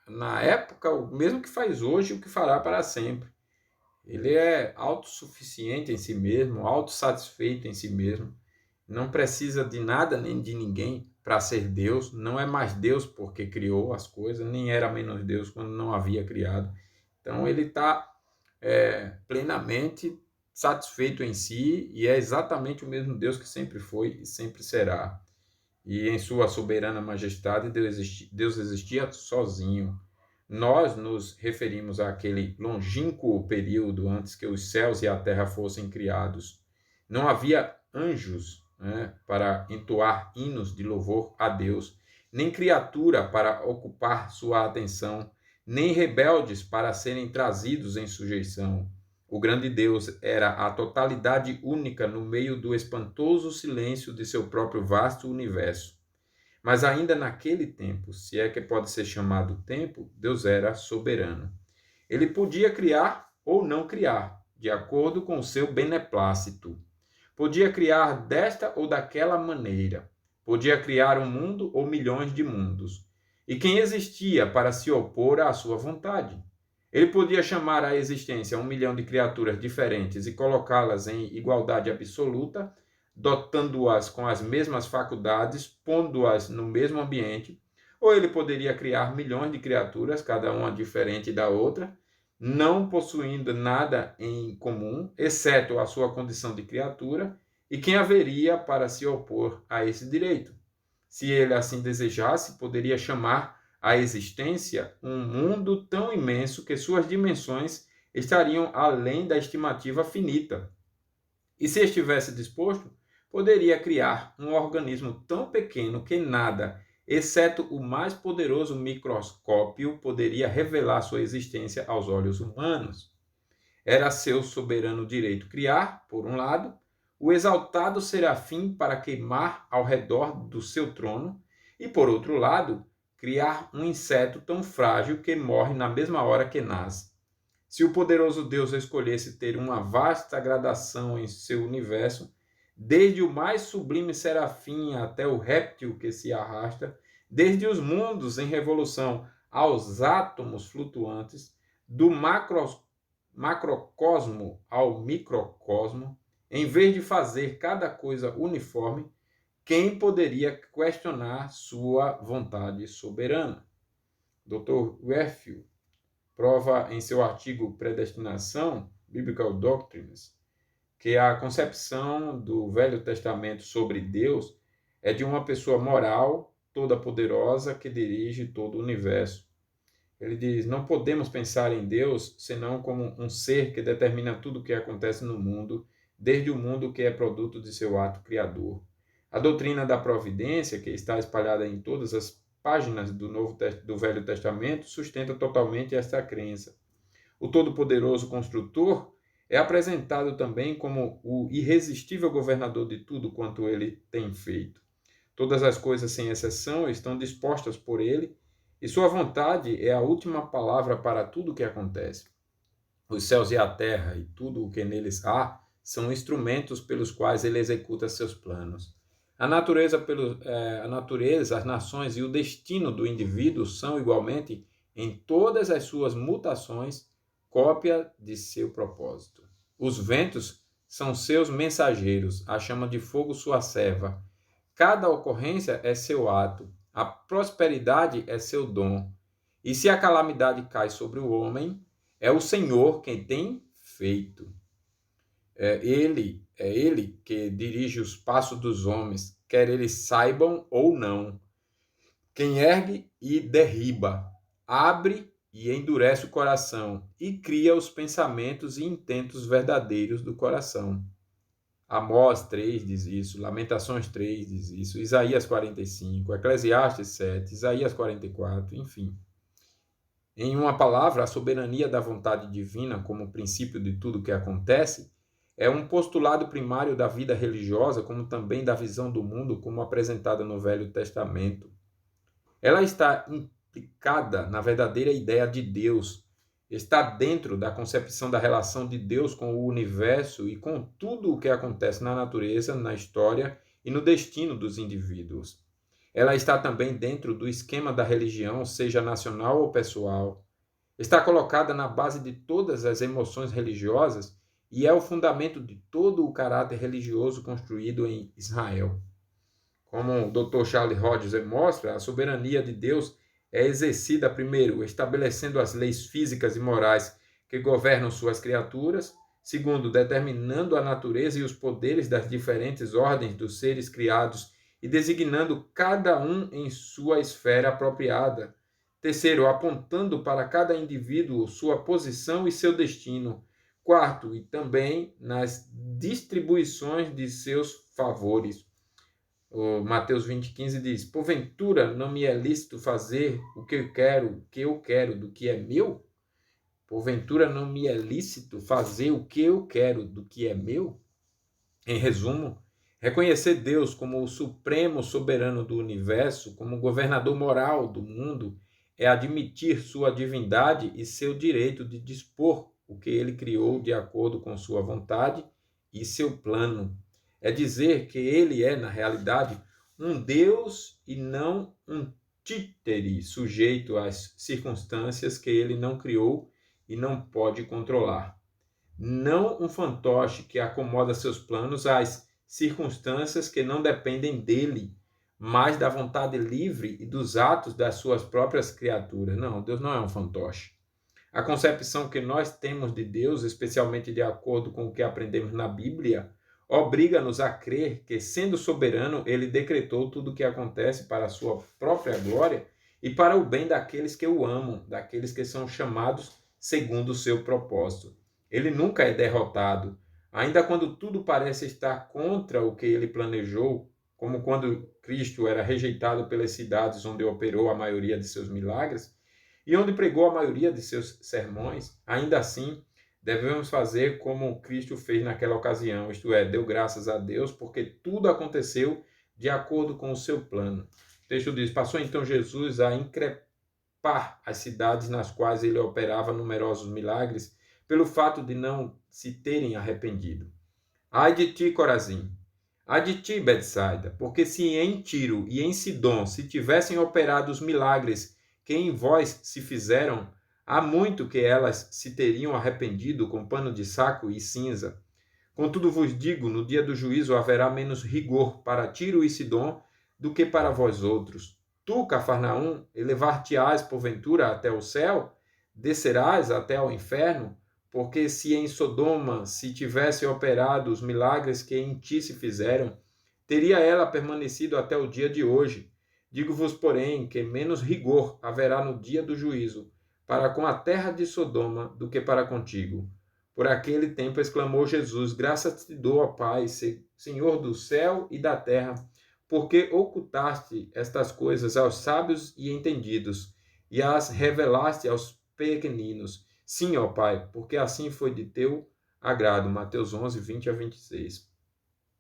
na época, o mesmo que faz hoje, o que fará para sempre. Ele é autossuficiente em si mesmo, autossatisfeito em si mesmo. Não precisa de nada nem de ninguém para ser Deus. Não é mais Deus porque criou as coisas, nem era menos Deus quando não havia criado. Então ele está plenamente satisfeito em si e é exatamente o mesmo Deus que sempre foi e sempre será. E em sua soberana majestade, Deus existia sozinho. Nós nos referimos àquele longínquo período antes que os céus e a terra fossem criados. Não havia anjos, né, para entoar hinos de louvor a Deus, nem criatura para ocupar sua atenção, nem rebeldes para serem trazidos em sujeição. O grande Deus era a totalidade única no meio do espantoso silêncio de seu próprio vasto universo. Mas ainda naquele tempo, se é que pode ser chamado tempo, Deus era soberano. Ele podia criar ou não criar, de acordo com o seu beneplácito. Podia criar desta ou daquela maneira. Podia criar um mundo ou milhões de mundos. E quem existia para se opor à sua vontade? Ele podia chamar à existência 1 milhão de criaturas diferentes e colocá-las em igualdade absoluta, dotando-as com as mesmas faculdades, pondo-as no mesmo ambiente, ou ele poderia criar milhões de criaturas, cada uma diferente da outra, não possuindo nada em comum, exceto a sua condição de criatura, e quem haveria para se opor a esse direito? Se ele assim desejasse, poderia chamar à existência um mundo tão imenso que suas dimensões estariam além da estimativa finita. E se estivesse disposto, poderia criar um organismo tão pequeno que nada, exceto o mais poderoso microscópio, poderia revelar sua existência aos olhos humanos. Era seu soberano direito criar, por um lado, o exaltado serafim para queimar ao redor do seu trono, e, por outro lado, criar um inseto tão frágil que morre na mesma hora que nasce. Se o poderoso Deus escolhesse ter uma vasta gradação em seu universo, desde o mais sublime serafim até o réptil que se arrasta, desde os mundos em revolução aos átomos flutuantes, do macrocosmo ao microcosmo, em vez de fazer cada coisa uniforme, quem poderia questionar sua vontade soberana? Dr. Werfel prova em seu artigo Predestinação, Biblical Doctrines, que a concepção do Velho Testamento sobre Deus é de uma pessoa moral, toda poderosa, que dirige todo o universo. Ele diz: não podemos pensar em Deus senão como um ser que determina tudo o que acontece no mundo, desde o mundo que é produto de seu ato criador. A doutrina da providência, que está espalhada em todas as páginas do Velho Testamento, sustenta totalmente esta crença. O Todo-Poderoso Construtor é apresentado também como o irresistível governador de tudo quanto ele tem feito. Todas as coisas, sem exceção, estão dispostas por ele, e sua vontade é a última palavra para tudo o que acontece. Os céus e a terra e tudo o que neles há são instrumentos pelos quais ele executa seus planos. A natureza, as nações e o destino do indivíduo são igualmente, em todas as suas mutações, cópia de seu propósito. Os ventos são seus mensageiros, a chama de fogo sua serva. Cada ocorrência é seu ato, a prosperidade é seu dom. E se a calamidade cai sobre o homem, é o Senhor quem tem feito. É ele que dirige os passos dos homens, quer eles saibam ou não. Quem ergue e derriba, abre e endurece o coração, e cria os pensamentos e intentos verdadeiros do coração. Amós 3 diz isso, Lamentações 3 diz isso, Isaías 45, Eclesiastes 7, Isaías 44, enfim. Em uma palavra, a soberania da vontade divina como princípio de tudo que acontece é um postulado primário da vida religiosa, como também da visão do mundo como apresentada no Velho Testamento. Ela está implicada na verdadeira ideia de Deus, está dentro da concepção da relação de Deus com o universo e com tudo o que acontece na natureza, na história e no destino dos indivíduos. Ela está também dentro do esquema da religião, seja nacional ou pessoal. Está colocada na base de todas as emoções religiosas e é o fundamento de todo o caráter religioso construído em Israel. Como o Dr. Charles Rogers mostra, a soberania de Deus é exercida, primeiro, estabelecendo as leis físicas e morais que governam suas criaturas, segundo, determinando a natureza e os poderes das diferentes ordens dos seres criados e designando cada um em sua esfera apropriada. Terceiro, apontando para cada indivíduo sua posição e seu destino. Quarto, e também nas distribuições de seus favores. O Mateus 20,15 diz: porventura não me é lícito fazer o que eu quero do que é meu? Porventura não me é lícito fazer o que eu quero do que é meu? Em resumo, reconhecer Deus como o supremo soberano do universo, como governador moral do mundo, é admitir sua divindade e seu direito de dispor o que ele criou de acordo com sua vontade e seu plano. É dizer que ele é, na realidade, um Deus e não um títere sujeito às circunstâncias que ele não criou e não pode controlar. Não um fantoche que acomoda seus planos às circunstâncias que não dependem dele, mas da vontade livre e dos atos das suas próprias criaturas. Não, Deus não é um fantoche. A concepção que nós temos de Deus, especialmente de acordo com o que aprendemos na Bíblia, obriga-nos a crer que, sendo soberano, ele decretou tudo o que acontece para a sua própria glória e para o bem daqueles que o amam, daqueles que são chamados segundo o seu propósito. Ele nunca é derrotado, ainda quando tudo parece estar contra o que ele planejou, como quando Cristo era rejeitado pelas cidades onde operou a maioria de seus milagres e onde pregou a maioria de seus sermões. Ainda assim, devemos fazer como Cristo fez naquela ocasião, isto é, deu graças a Deus porque tudo aconteceu de acordo com o seu plano. O texto diz: passou então Jesus a increpar as cidades nas quais ele operava numerosos milagres pelo fato de não se terem arrependido. Ai de ti, Corazim! Ai de ti, Betsaida! Porque se em Tiro e em Sidom se tivessem operado os milagres que em vós se fizeram, há muito que elas se teriam arrependido com pano de saco e cinza. Contudo vos digo, no dia do juízo haverá menos rigor para Tiro e Sidom do que para vós outros. Tu, Cafarnaum, elevar-te-ás porventura até o céu? Descerás até ao inferno? Porque se em Sodoma se tivesse operado os milagres que em ti se fizeram, teria ela permanecido até o dia de hoje. Digo-vos, porém, que menos rigor haverá no dia do juízo para com a terra de Sodoma do que para contigo. Por aquele tempo exclamou Jesus: graças te dou, ó Pai, Senhor do céu e da terra, porque ocultaste estas coisas aos sábios e entendidos, e as revelaste aos pequeninos. Sim, ó Pai, porque assim foi de teu agrado. Mateus 11, 20 a 26.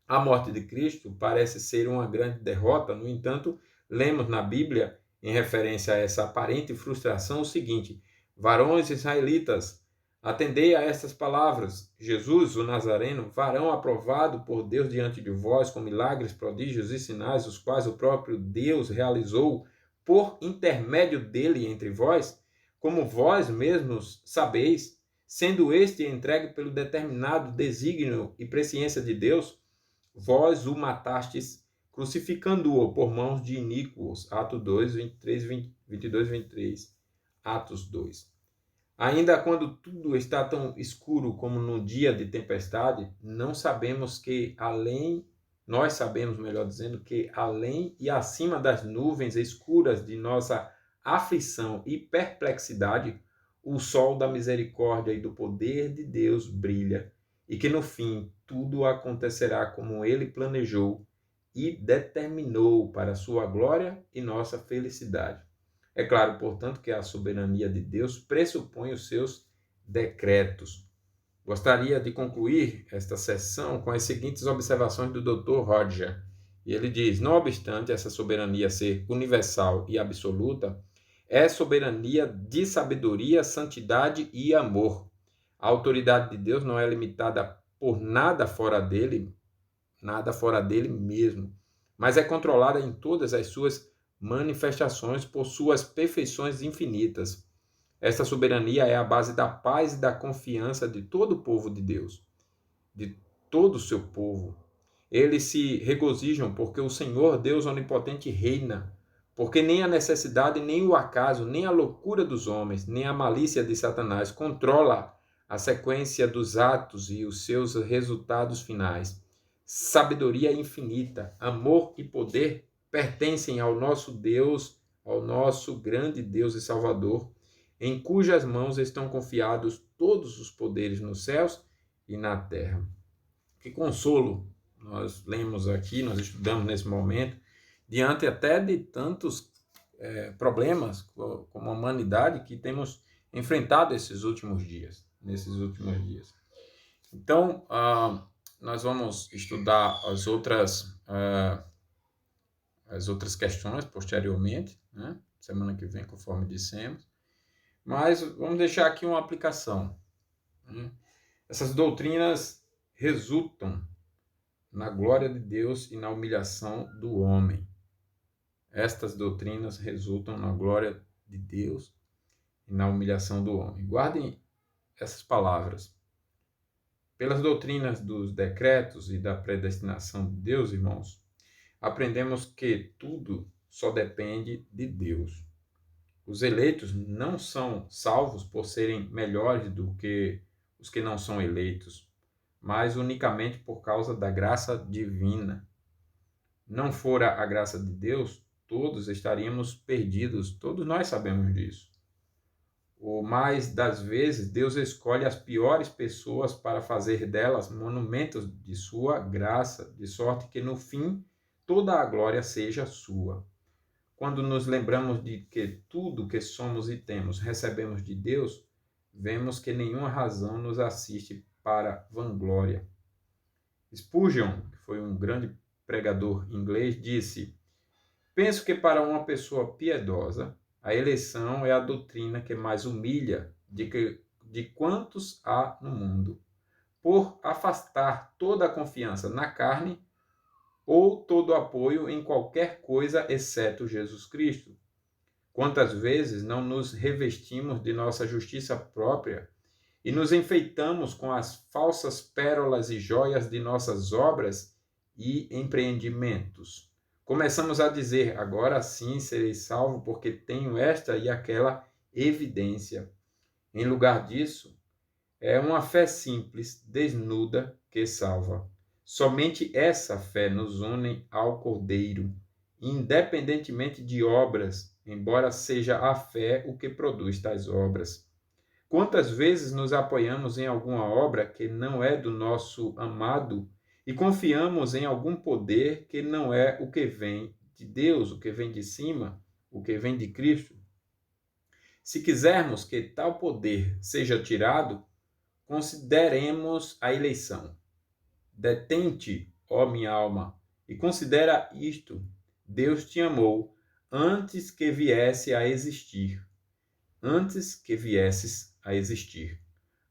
A morte de Cristo parece ser uma grande derrota, no entanto, lemos na Bíblia, em referência a essa aparente frustração, o seguinte: varões israelitas, atendei a estas palavras. Jesus, o Nazareno, varão aprovado por Deus diante de vós, com milagres, prodígios e sinais, os quais o próprio Deus realizou por intermédio dele entre vós, como vós mesmos sabeis, sendo este entregue pelo determinado desígnio e presciência de Deus, vós o matastes, crucificando-o por mãos de iníquos. Atos 2, 23, 22, 23. Atos 2. Ainda quando tudo está tão escuro como no dia de tempestade, nós sabemos, melhor dizendo, que além e acima das nuvens escuras de nossa aflição e perplexidade, o sol da misericórdia e do poder de Deus brilha, e que no fim tudo acontecerá como ele planejou e determinou para sua glória e nossa felicidade. É claro, portanto, que a soberania de Deus pressupõe os seus decretos. Gostaria de concluir esta sessão com as seguintes observações do Dr. Roger. E ele diz: não obstante essa soberania ser universal e absoluta, é soberania de sabedoria, santidade e amor. A autoridade de Deus não é limitada por nada fora dele mesmo, mas é controlada em todas as suas manifestações por suas perfeições infinitas. Esta soberania é a base da paz e da confiança de todo o povo de Deus, de todo o seu povo. Eles se regozijam porque o Senhor Deus onipotente reina, porque nem a necessidade, nem o acaso, nem a loucura dos homens, nem a malícia de Satanás controla a sequência dos atos e os seus resultados finais. Sabedoria infinita, amor e poder pertencem ao nosso Deus, ao nosso grande Deus e Salvador, em cujas mãos estão confiados todos os poderes nos céus e na terra. Que consolo nós lemos aqui, nós estudamos nesse momento, diante até de tantos problemas como a humanidade que temos enfrentado nesses últimos dias. Então, nós vamos estudar as outras questões posteriormente, né? Semana que vem, conforme dissemos. Mas vamos deixar aqui uma aplicação, né? Essas doutrinas resultam na glória de Deus e na humilhação do homem. Estas doutrinas resultam na glória de Deus e na humilhação do homem. Guardem essas palavras. Pelas doutrinas dos decretos e da predestinação de Deus, irmãos, aprendemos que tudo só depende de Deus. Os eleitos não são salvos por serem melhores do que os que não são eleitos, mas unicamente por causa da graça divina. Não fora a graça de Deus, todos estaríamos perdidos, todos nós sabemos disso. O mais das vezes, Deus escolhe as piores pessoas para fazer delas monumentos de sua graça, de sorte que no fim toda a glória seja sua. Quando nos lembramos de que tudo que somos e temos recebemos de Deus, vemos que nenhuma razão nos assiste para vanglória. Spurgeon, que foi um grande pregador inglês, disse: penso que para uma pessoa piedosa, a eleição é a doutrina que mais humilha de quantos há no mundo, por afastar toda a confiança na carne ou todo apoio em qualquer coisa exceto Jesus Cristo. Quantas vezes não nos revestimos de nossa justiça própria e nos enfeitamos com as falsas pérolas e joias de nossas obras e empreendimentos. Começamos a dizer: agora sim serei salvo porque tenho esta e aquela evidência. Em lugar disso, é uma fé simples, desnuda, que salva. Somente essa fé nos une ao Cordeiro, independentemente de obras, embora seja a fé o que produz tais obras. Quantas vezes nos apoiamos em alguma obra que não é do nosso amado e confiamos em algum poder que não é o que vem de Deus, o que vem de cima, o que vem de Cristo? Se quisermos que tal poder seja tirado, consideremos a eleição. Detente, ó minha alma, e considera isto: Deus te amou antes que viesse a existir. Antes que viesses a existir.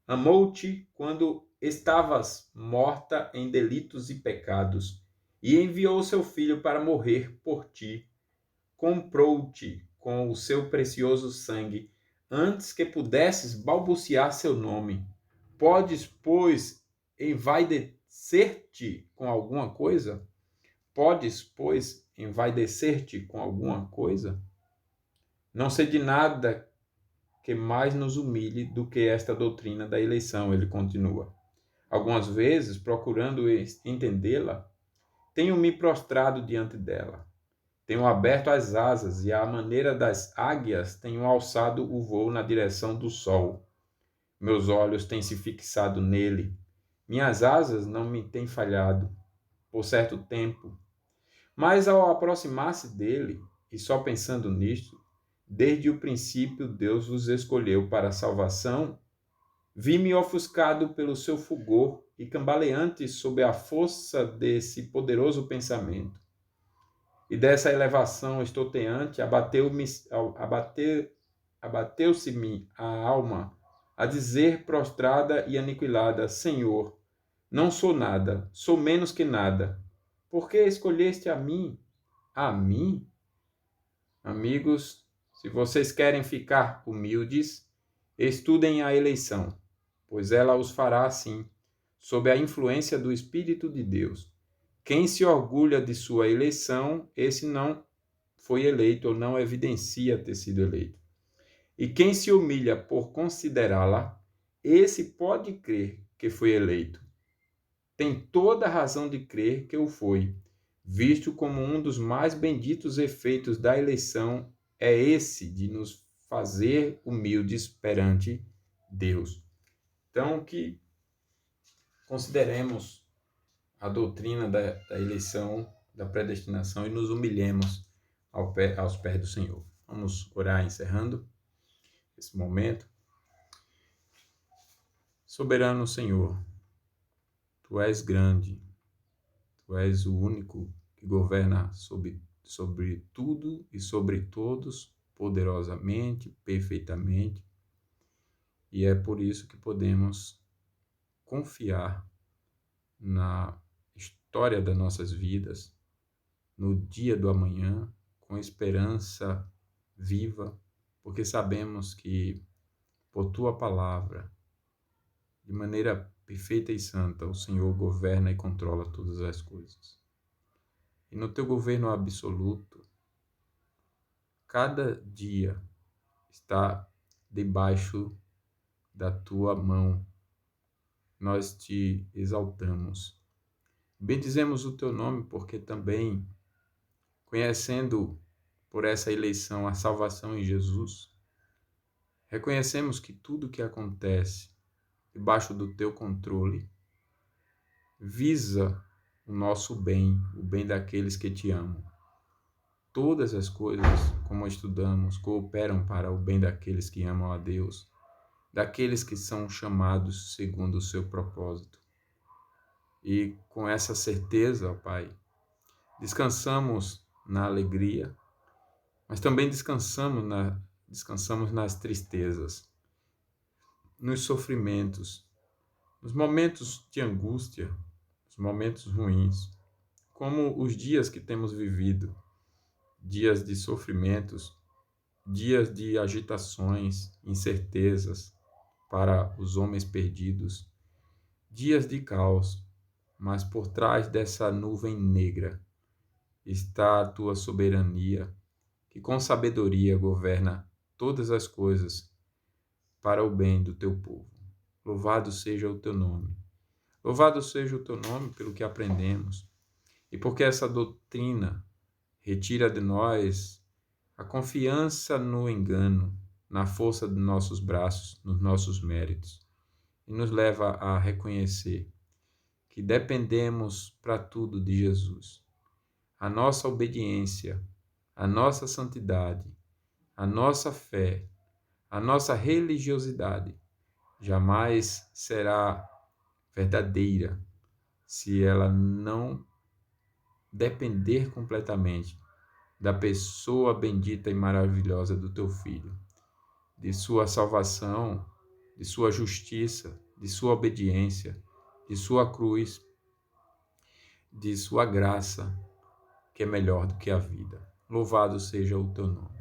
Amou-te quando estavas morta em delitos e pecados, e enviou seu filho para morrer por ti. Comprou-te com o seu precioso sangue, antes que pudesses balbuciar seu nome. Podes, pois, envaidecer-te com alguma coisa? Podes, pois, envaidecer-te com alguma coisa? Não sei de nada que mais nos humilhe do que esta doutrina da eleição, ele continua. Algumas vezes, procurando entendê-la, tenho me prostrado diante dela. Tenho aberto as asas e, à maneira das águias, tenho alçado o voo na direção do sol. Meus olhos têm se fixado nele. Minhas asas não me têm falhado por certo tempo. Mas ao aproximar-se dele, e só pensando nisto, desde o princípio Deus os escolheu para a salvação, vi-me ofuscado pelo seu fulgor e cambaleante sob a força desse poderoso pensamento. E dessa elevação estoteante abateu-se-me a alma, a dizer prostrada e aniquilada: Senhor, não sou nada, sou menos que nada. Por que escolheste a mim? A mim? Amigos, se vocês querem ficar humildes, estudem a eleição, pois ela os fará assim, sob a influência do Espírito de Deus. Quem se orgulha de sua eleição, esse não foi eleito ou não evidencia ter sido eleito. E quem se humilha por considerá-la, esse pode crer que foi eleito. Tem toda a razão de crer que o foi, visto como um dos mais benditos efeitos da eleição é esse de nos fazer humildes perante Deus. Então, que consideremos a doutrina da eleição, da predestinação e nos humilhemos aos pés do Senhor. Vamos orar encerrando esse momento. Soberano Senhor, Tu és grande, Tu és o único que governa sobre tudo e sobre todos, poderosamente, perfeitamente, e é por isso que podemos confiar na história das nossas vidas, no dia do amanhã, com esperança viva, porque sabemos que, por Tua palavra, de maneira perfeita e santa, o Senhor governa e controla todas as coisas. E no Teu governo absoluto, cada dia está debaixo da Tua mão. Nós Te exaltamos. Bendizemos o Teu nome, porque também, conhecendo por essa eleição a salvação em Jesus, reconhecemos que tudo que acontece debaixo do Teu controle visa o nosso bem, o bem daqueles que Te amam. Todas as coisas, como estudamos, cooperam para o bem daqueles que amam a Deus, daqueles que são chamados segundo o Seu propósito. E com essa certeza, ó Pai, descansamos na alegria, mas também descansamos nas tristezas, nos sofrimentos, nos momentos de angústia, nos momentos ruins, como os dias que temos vivido, dias de sofrimentos, dias de agitações, incertezas para os homens perdidos, dias de caos, mas por trás dessa nuvem negra está a Tua soberania, que com sabedoria governa todas as coisas para o bem do Teu povo. Louvado seja o Teu nome. Louvado seja o Teu nome pelo que aprendemos e porque essa doutrina retira de nós a confiança no engano, na força de nossos braços, nos nossos méritos, e nos leva a reconhecer que dependemos para tudo de Jesus. A nossa obediência, a nossa santidade, a nossa fé, a nossa religiosidade jamais será verdadeira se ela não depender completamente da pessoa bendita e maravilhosa do Teu Filho, de sua salvação, de sua justiça, de sua obediência, de sua cruz, de sua graça, que é melhor do que a vida. Louvado seja o Teu nome.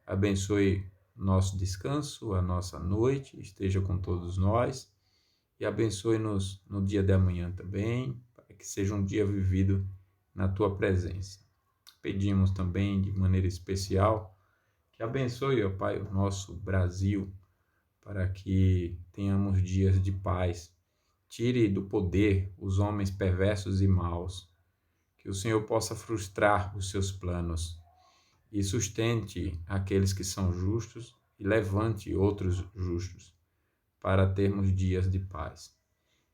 Abençoe nosso descanso, a nossa noite, esteja com todos nós e abençoe-nos no dia de amanhã também, para que seja um dia vivido na tua presença. Pedimos também de maneira especial que abençoe, ó Pai, o nosso Brasil, para que tenhamos dias de paz. Tire do poder os homens perversos e maus, que o Senhor possa frustrar os seus planos e sustente aqueles que são justos e levante outros justos, para termos dias de paz.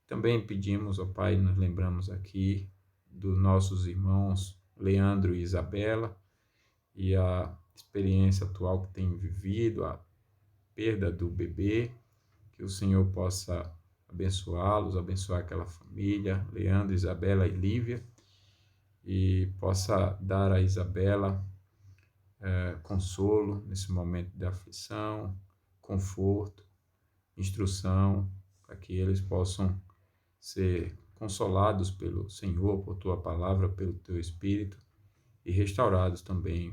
Também pedimos, ó Pai, nos lembramos aqui dos nossos irmãos Leandro e Isabela e a experiência atual que têm vivido, a perda do bebê, que o Senhor possa abençoá-los, abençoar aquela família, Leandro, Isabela e Lívia, e possa dar a Isabela consolo nesse momento de aflição, conforto, instrução, para que eles possam ser consolados pelo Senhor, por tua palavra, pelo teu Espírito e restaurados também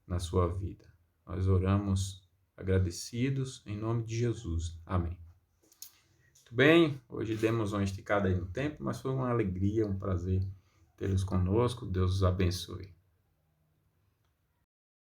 na sua vida. Nós oramos agradecidos em nome de Jesus. Amém. Muito bem, hoje demos uma esticada aí no tempo, mas foi uma alegria, um prazer tê-los conosco. Deus os abençoe.